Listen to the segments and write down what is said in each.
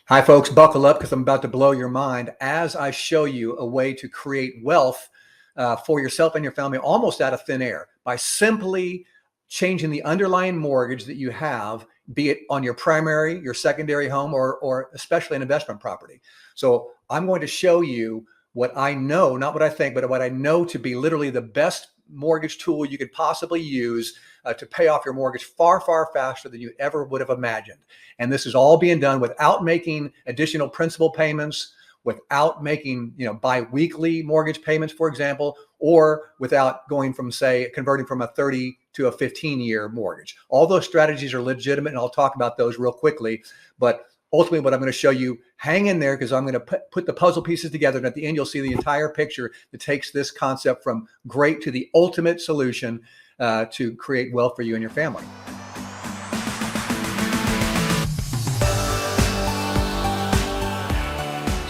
Hi, folks, buckle up because I'm about to blow your mind as I show you a way to create wealth for yourself and your family almost out of thin air by simply changing the underlying mortgage that you have, be it on your primary, your secondary home, or especially an investment property. So I'm going to show you what I know, not what I think, but what I know to be literally the best mortgage tool you could possibly use to pay off your mortgage far, far faster than you ever would have imagined. And this is all being done without making additional principal payments, without making, bi-weekly mortgage payments, for example, or without going from, say, converting from a 30 to a 15-year mortgage. All those strategies are legitimate, and I'll talk about those real quickly. But ultimately, what I'm going to show you, hang in there because I'm going to put the puzzle pieces together. And at the end, you'll see the entire picture that takes this concept from great to the ultimate solution to create wealth for you and your family.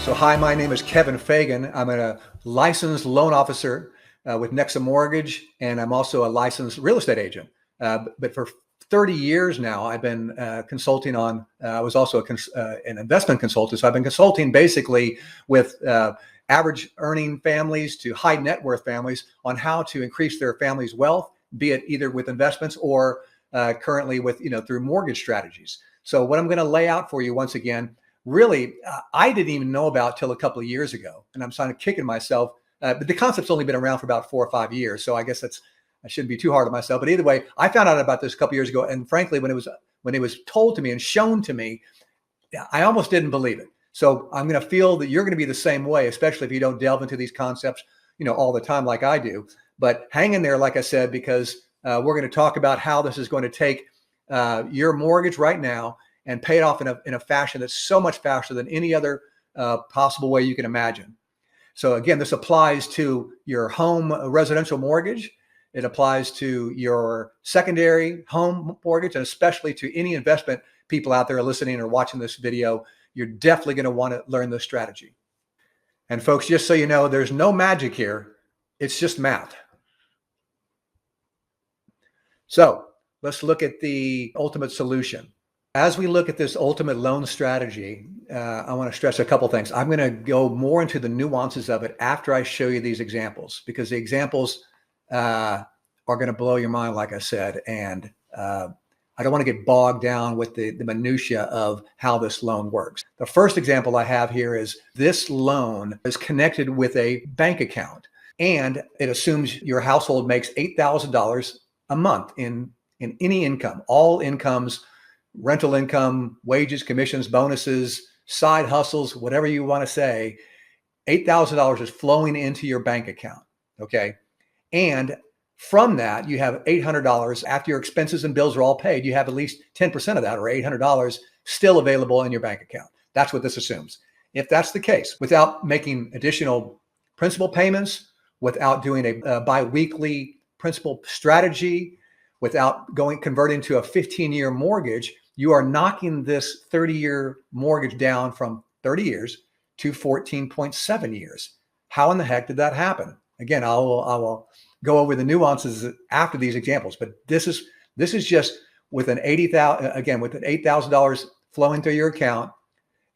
So hi, my name is Kevin Fagan. I'm a licensed loan officer with NEXA Mortgage, and I'm also a licensed real estate agent. But for 30 years now, I've been consulting on, I was also an investment consultant. So I've been consulting basically with average earning families to high net worth families on how to increase their family's wealth, be it either with investments or currently with, through mortgage strategies. So what I'm going to lay out for you once again, really, I didn't even know about till a couple of years ago. And I'm kind of kicking myself, but the concept's only been around for about 4 or 5 years. So I guess I shouldn't be too hard on myself, but either way, I found out about this a couple of years ago. And frankly, when it was told to me and shown to me, I almost didn't believe it. So I'm going to feel that you're going to be the same way, especially if you don't delve into these concepts, all the time like I do. But hang in there, like I said, because we're going to talk about how this is going to take your mortgage right now and pay it off in a fashion that's so much faster than any other possible way you can imagine. So again, this applies to your home residential mortgage. It applies to your secondary home mortgage, and especially to any investment people out there listening or watching this video. You're definitely going to want to learn this strategy. And folks, just so you know, there's no magic here. It's just math. So let's look at the ultimate solution. As we look at this ultimate loan strategy, I want to stress a couple things. I'm going to go more into the nuances of it after I show you these examples, because the examples are going to blow your mind, like I said. And I don't want to get bogged down with the minutia of how this loan works. The first example I have here is this loan is connected with a bank account, and it assumes your household makes $8,000 a month in any income, all incomes, rental income, wages, commissions, bonuses, side hustles, whatever you want to say. $8,000 is flowing into your bank account. Okay. And from that, you have $800 after your expenses and bills are all paid. You have at least 10% of that, or $800 still available in your bank account. That's what this assumes. If that's the case, without making additional principal payments, without doing a bi-weekly principal strategy, without converting to a 15-year mortgage, you are knocking this 30-year mortgage down from 30 years to 14.7 years. How in the heck did that happen? Again, I will go over the nuances after these examples, but this is just with an $8,000 flowing through your account,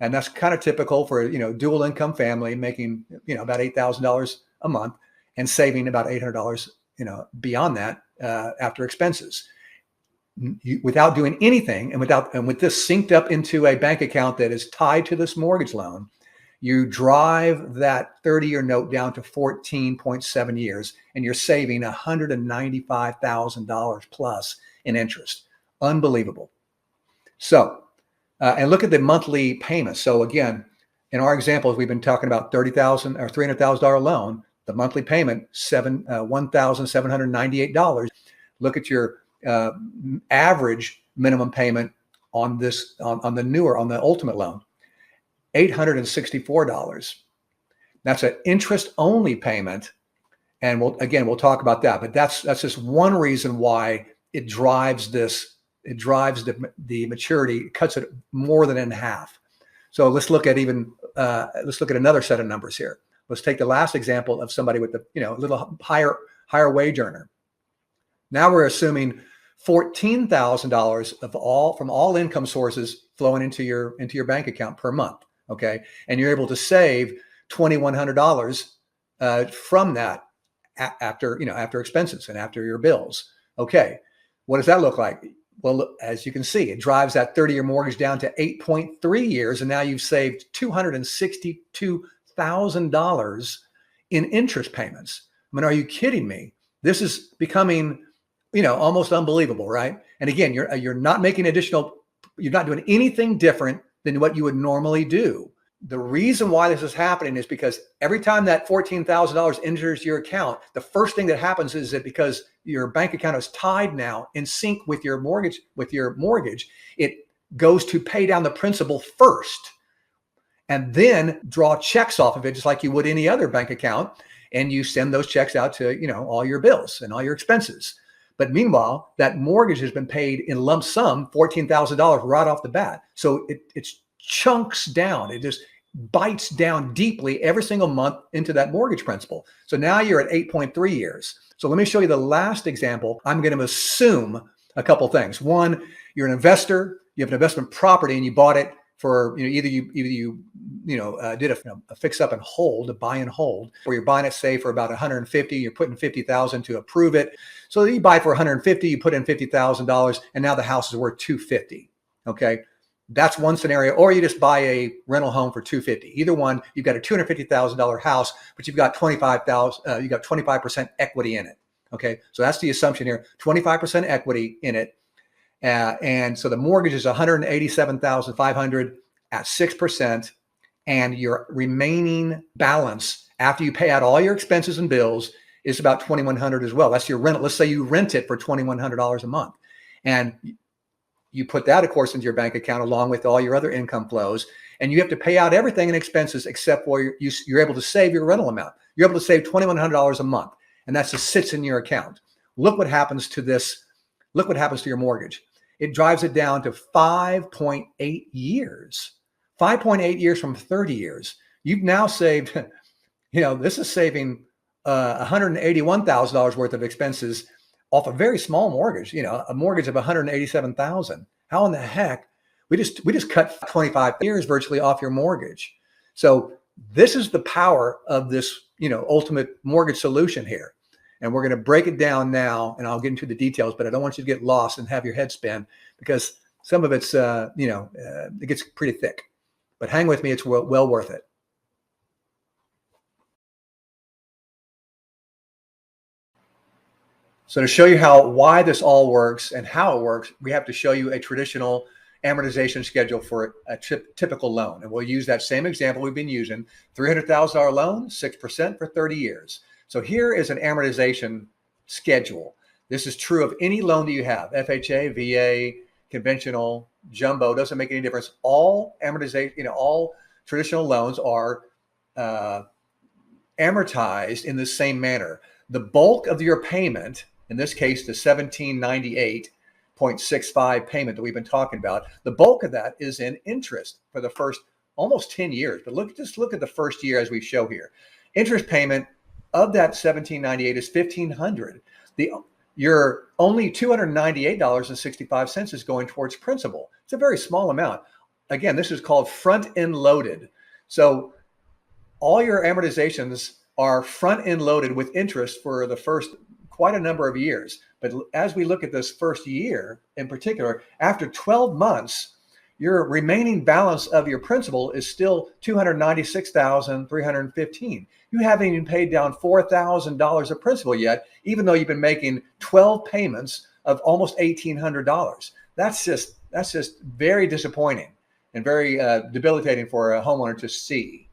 and that's kind of typical for dual income family making about $8,000 a month and saving about $800 beyond that after expenses. Without doing anything, and with this synced up into a bank account that is tied to this mortgage loan, you drive that 30-year note down to 14.7 years, and you're saving $195,000 plus in interest. Unbelievable. So, and look at the monthly payments. So again, in our examples, we've been talking about $30,000 or $300,000 loan. The monthly payment, $1,798. Look at your average minimum payment on this on the ultimate loan, $864. That's an interest only payment, and we'll talk about that. But that's just one reason why it drives this. It drives the maturity, it cuts it more than in half. So let's look at another set of numbers here. Let's take the last example of somebody with a little higher wage earner. Now we're assuming $14,000 from all income sources flowing into your bank account per month. Okay. And you're able to save $2,100 from that after expenses and after your bills. Okay. What does that look like? Well, as you can see, it drives that 30-year mortgage down to 8.3 years. And now you've saved $262,000 in interest payments. I mean, are you kidding me? This is becoming, almost unbelievable, right? And again, you're not making you're not doing anything different than what you would normally do. The reason why this is happening is because every time that $14,000 enters your account, the first thing that happens is that because your bank account is tied now in sync with your mortgage, it goes to pay down the principal first and then draw checks off of it, just like you would any other bank account. And you send those checks out to, all your bills and all your expenses. But meanwhile, that mortgage has been paid in lump sum, $14,000 right off the bat. So it chunks down. It just bites down deeply every single month into that mortgage principal. So now you're at 8.3 years. So let me show you the last example. I'm going to assume a couple things. One, you're an investor, you have an investment property and you bought it for, either you did a fix up and hold, a buy and hold, or you're buying it, say, for about 150, you're putting 50,000 to approve it. So you buy it for 150, you put in $50,000, and now the house is worth 250. Okay. That's one scenario. Or you just buy a rental home for 250. Either one, you've got a $250,000 house, but you've got 25% equity in it. Okay. So that's the assumption here. 25% equity in it. And so the mortgage is $187,500 at 6%. And your remaining balance after you pay out all your expenses and bills is about $2,100 as well. That's your rental. Let's say you rent it for $2,100 a month. And you put that, of course, into your bank account along with all your other income flows. And you have to pay out everything in expenses except for you're able to save your rental amount. You're able to save $2,100 a month. And that just sits in your account. Look what happens to this. Look what happens to your mortgage. It drives it down to 5.8 years. 5.8 years from 30 years. You've now saved, this is saving $181,000 worth of expenses off a very small mortgage, a mortgage of $187,000. How in the heck? We just cut 25 years virtually off your mortgage. So this is the power of this, ultimate mortgage solution here. And we're going to break it down now, and I'll get into the details, but I don't want you to get lost and have your head spin because some of it's, it gets pretty thick. But hang with me, it's well worth it. So to show you why this all works and how it works, we have to show you a traditional amortization schedule for a typical loan. And we'll use that same example we've been using, $300,000 loan, 6% for 30 years. So here is an amortization schedule. This is true of any loan that you have, FHA, VA, conventional, jumbo, doesn't make any difference. All amortization, all traditional loans are amortized in the same manner. The bulk of your payment, in this case, the $1,798.65 payment that we've been talking about, the bulk of that is in interest for the first almost 10 years. But just look at the first year as we show here. Interest payment of that $1,798 is $1,500. Your only $298.65 is going towards principal. It's a very small amount. Again, this is called front-end loaded. So all your amortizations are front-end loaded with interest for the first quite a number of years. But as we look at this first year in particular, after 12 months, your remaining balance of your principal is still $296,315. You haven't even paid down $4,000 of principal yet, even though you've been making 12 payments of almost $1,800. That's just very disappointing and very debilitating for a homeowner to see.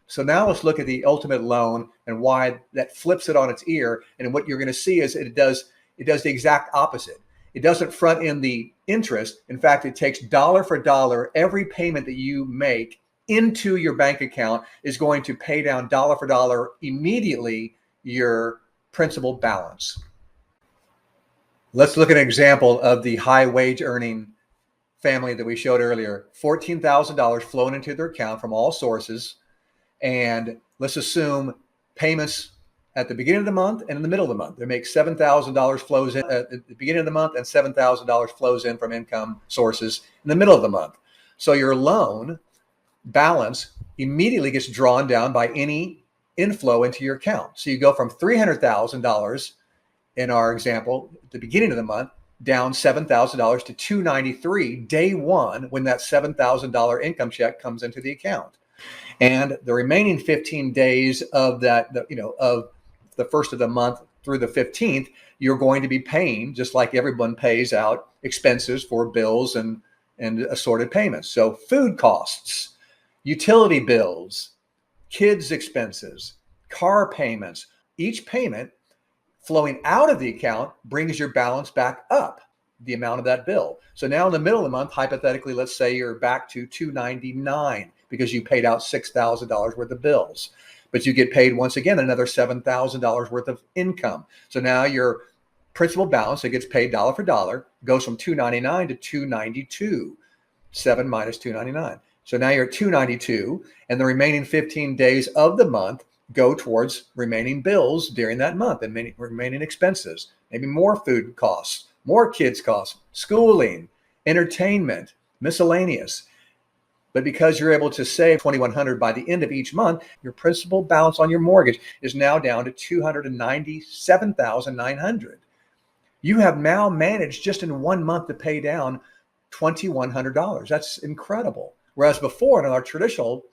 So now let's look at the ultimate loan and why that flips it on its ear. And what you're going to see is it does the exact opposite. It doesn't front end the interest. In fact, it takes dollar for dollar. Every payment that you make into your bank account is going to pay down dollar for dollar immediately your principal balance. Let's look at an example of the high wage earning family that we showed earlier. $14,000 flowing into their account from all sources. And let's assume payments at the beginning of the month and in the middle of the month. They make $7,000 flows in at the beginning of the month and $7,000 flows in from income sources in the middle of the month. So your loan balance immediately gets drawn down by any inflow into your account. So you go from $300,000 in our example at the beginning of the month down $7,000 to $293 day one when that $7,000 income check comes into the account. And the remaining 15 days of that, of the first of the month through the 15th, you're going to be paying, just like everyone pays out, expenses for bills and assorted payments. So food costs, utility bills, kids' expenses, car payments, each payment flowing out of the account brings your balance back up, the amount of that bill. So now in the middle of the month, hypothetically, let's say you're back to $299 because you paid out $6,000 worth of bills, but you get paid once again another $7,000 worth of income. So now your principal balance that gets paid dollar for dollar goes from $299 to $292, 7 minus $299. So now you're at $292, and the remaining 15 days of the month go towards remaining bills during that month and remaining expenses, maybe more food costs, more kids costs, schooling, entertainment, miscellaneous. But because you're able to save $2,100 by the end of each month, your principal balance on your mortgage is now down to $297,900. You have now managed just in 1 month to pay down $2,100. That's incredible. Whereas before in our traditional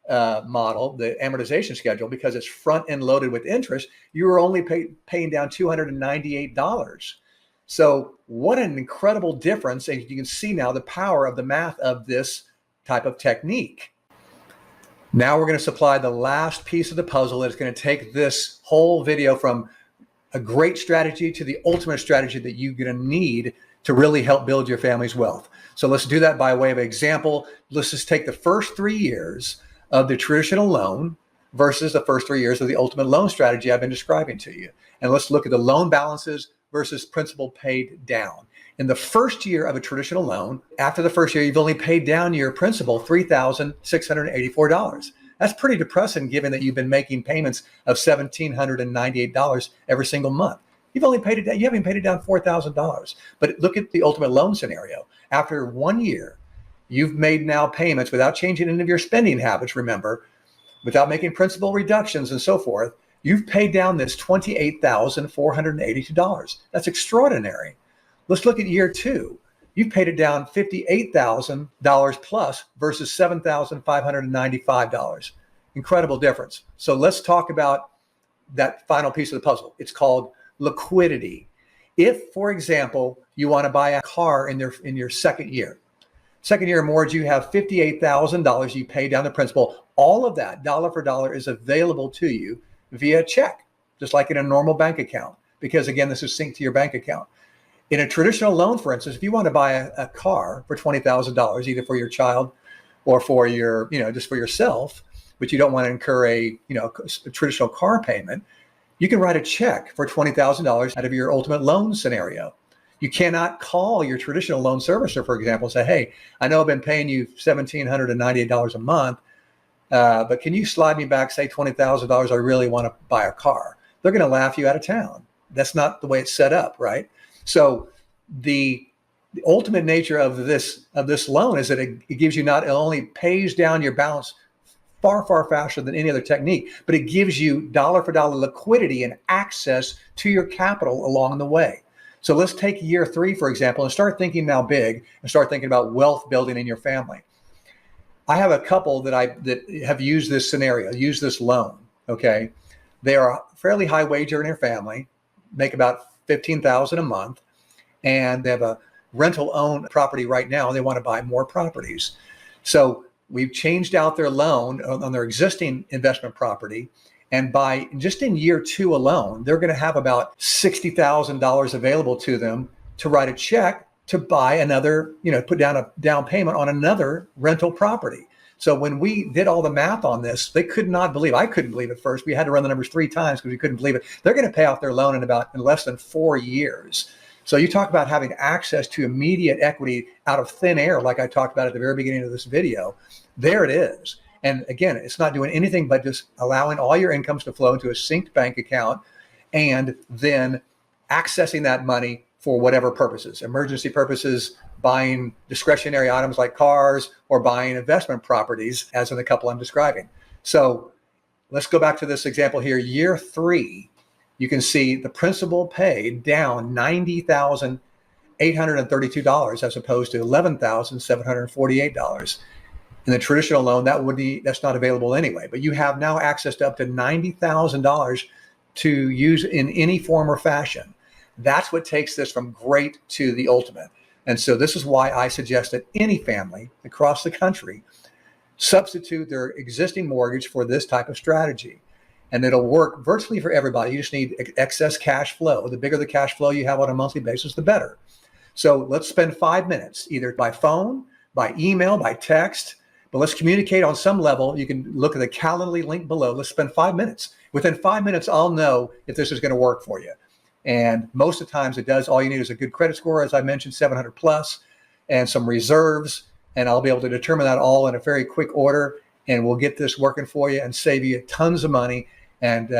model, the amortization schedule, because it's front end loaded with interest, you were only paying down $298. So what an incredible difference. And you can see now the power of the math of this type of technique. Now we're going to supply the last piece of the puzzle that's going to take this whole video from a great strategy to the ultimate strategy that you're going to need to really help build your family's wealth. So let's do that by way of example. Let's just take the first 3 years of the traditional loan versus the first 3 years of the ultimate loan strategy I've been describing to you. And let's look at the loan balances versus principal paid down. In the first year of a traditional loan, after the first year, you've only paid down your principal $3,684. That's pretty depressing given that you've been making payments of $1,798 every single month. You've only paid it down, you haven't paid it down $4,000. But look at the ultimate loan scenario. After 1 year, you've made now payments without changing any of your spending habits, remember, without making principal reductions and so forth. You've paid down this $28,482. That's extraordinary. Let's look at year 2. You've paid it down $58,000 plus versus $7,595. Incredible difference. So let's talk about that final piece of the puzzle. It's called liquidity. If, for example, you want to buy a car in your second year mortgage, you have $58,000 you pay down the principal. All of that dollar for dollar is available to you via check, just like in a normal bank account, because again, this is synced to your bank account. In a traditional loan, for instance, if you want to buy a car for $20,000, either for your child or for your, just for yourself, but you don't want to incur a traditional car payment, you can write a check for $20,000 out of your ultimate loan scenario. You cannot call your traditional loan servicer, for example, and say, hey, I know I've been paying you $1,798 a month, but can you slide me back, say $20,000, I really want to buy a car? They're going to laugh you out of town. That's not the way it's set up, right? So the ultimate nature of this loan is that it gives you not only pays down your balance far, far faster than any other technique, but it gives you dollar for dollar liquidity and access to your capital along the way. So let's take year 3, for example, and start thinking now big and start thinking about wealth building in your family. I have a couple that have used this scenario, used this loan. Okay. They are fairly high wage earner family, make about $15,000 a month, and they have a rental owned property right now. And they want to buy more properties. So we've changed out their loan on their existing investment property. And by just in year 2 alone, they're going to have about $60,000 available to them to write a check to buy another, put down a down payment on another rental property. So when we did all the math on this, they could not believe, I couldn't believe it first. We had to run the numbers 3 times because we couldn't believe it. They're going to pay off their loan in less than 4 years. So you talk about having access to immediate equity out of thin air, like I talked about at the very beginning of this video. There it is. And again, it's not doing anything but just allowing all your incomes to flow into a synced bank account and then accessing that money for whatever purposes, emergency purposes, buying discretionary items like cars, or buying investment properties, as in the couple I'm describing. So let's go back to this example here. Year 3, you can see the principal paid down $90,832 as opposed to $11,748. In the traditional loan, that's not available anyway. But you have now access to up to $90,000 to use in any form or fashion. That's what takes this from great to the ultimate. And so this is why I suggest that any family across the country substitute their existing mortgage for this type of strategy. And it'll work virtually for everybody. You just need excess cash flow. The bigger the cash flow you have on a monthly basis, the better. So let's spend 5 minutes, either by phone, by email, by text, but let's communicate on some level. You can look at the Calendly link below. Let's spend 5 minutes. Within 5 minutes, I'll know if this is going to work for you. And most of the times it does. All you need is a good credit score, as I mentioned, 700 plus, and some reserves. And I'll be able to determine that all in a very quick order. And we'll get this working for you and save you tons of money and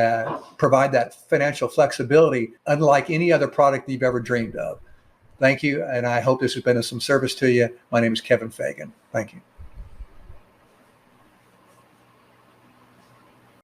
provide that financial flexibility unlike any other product you've ever dreamed of. Thank you. And I hope this has been of some service to you. My name is Kevin Fagan. Thank you.